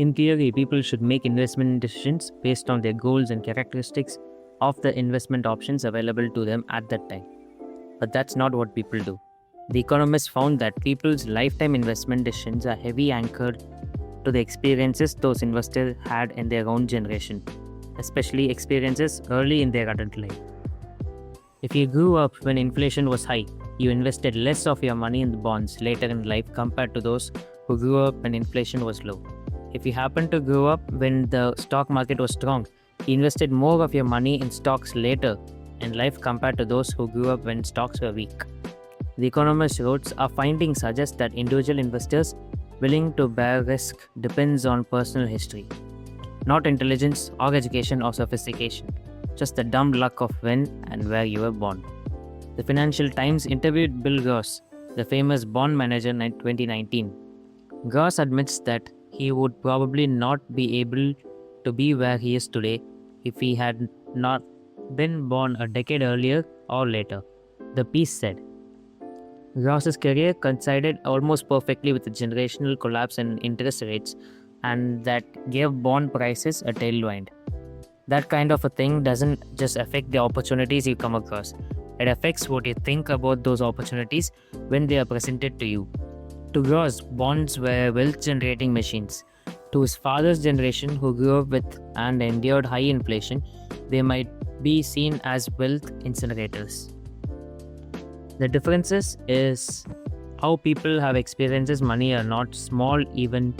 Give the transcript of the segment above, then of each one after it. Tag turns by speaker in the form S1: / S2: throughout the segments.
S1: In theory, people should make investment decisions based on their goals and characteristics of the investment options available to them at that time. But that's not what people do. The economists found that people's lifetime investment decisions are heavily anchored to the experiences those investors had in their own generation, especially experiences early in their adult life. If you grew up when inflation was high, you invested less of your money in the bonds later in life compared to those who grew up when inflation was low. If you happened to grow up when the stock market was strong, you invested more of your money in stocks later in life compared to those who grew up when stocks were weak. The economist wrote, our findings suggest that individual investors willing to bear risk depends on personal history, not intelligence or education or sophistication, just the dumb luck of when and where you were born. The Financial Times interviewed Bill Gross, the famous bond manager in 2019. Gross admits that he would probably not be able to be where he is today if he had not been born a decade earlier or later, the piece said. Gross's career coincided almost perfectly with the generational collapse in interest rates, and that gave bond prices a tailwind. That kind of a thing doesn't just affect the opportunities you come across. It affects what you think about those opportunities when they are presented to you. To Gross, bonds were wealth-generating machines. To his father's generation, who grew up with and endured high inflation, they might be seen as wealth incinerators. The differences is how people have experiences money are not small, even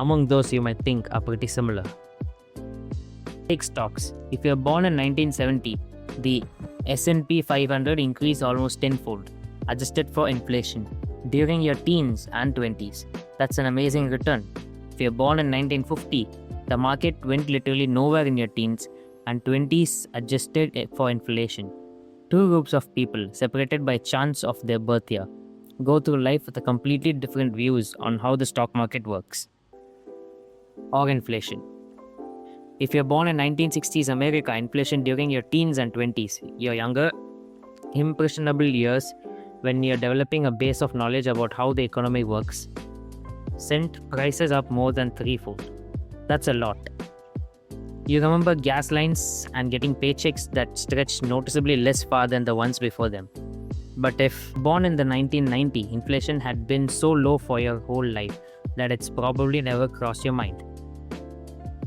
S1: among those you might think are pretty similar. Take stocks. If you are born in 1970, the S&P 500 increased almost tenfold, adjusted for inflation, during your teens and 20s. That's an amazing return. If you are born in 1950, the market went literally nowhere in your teens and 20s adjusted for inflation. Two groups of people, separated by chance of their birth year, go through life with a completely different views on how the stock market works. Or inflation. If you're born in 1960s America, inflation during your teens and 20s, your younger, impressionable years when you're developing a base of knowledge about how the economy works, sent prices up more than threefold. That's a lot. You remember gas lines and getting paychecks that stretched noticeably less far than the ones before them. But if born in the 1990s, inflation had been so low for your whole life that it's probably never crossed your mind.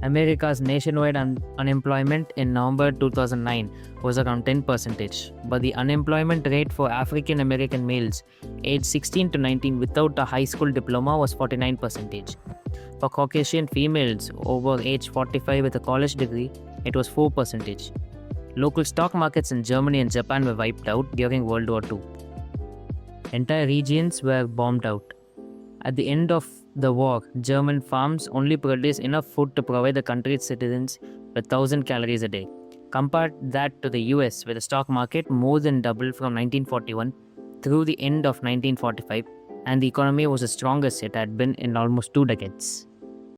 S1: America's nationwide unemployment in November 2009 was around 10%, but the unemployment rate for African American males aged 16 to 19 without a high school diploma was 49%. For Caucasian females over age 45 with a college degree, it was 4%. Local stock markets in Germany and Japan were wiped out during World War II. Entire regions were bombed out. At the end of the war, German farms only produced enough food to provide the country's citizens with 1,000 calories a day. Compare that to the US, where the stock market more than doubled from 1941 through the end of 1945, and the economy was the strongest it had been in almost 2 decades.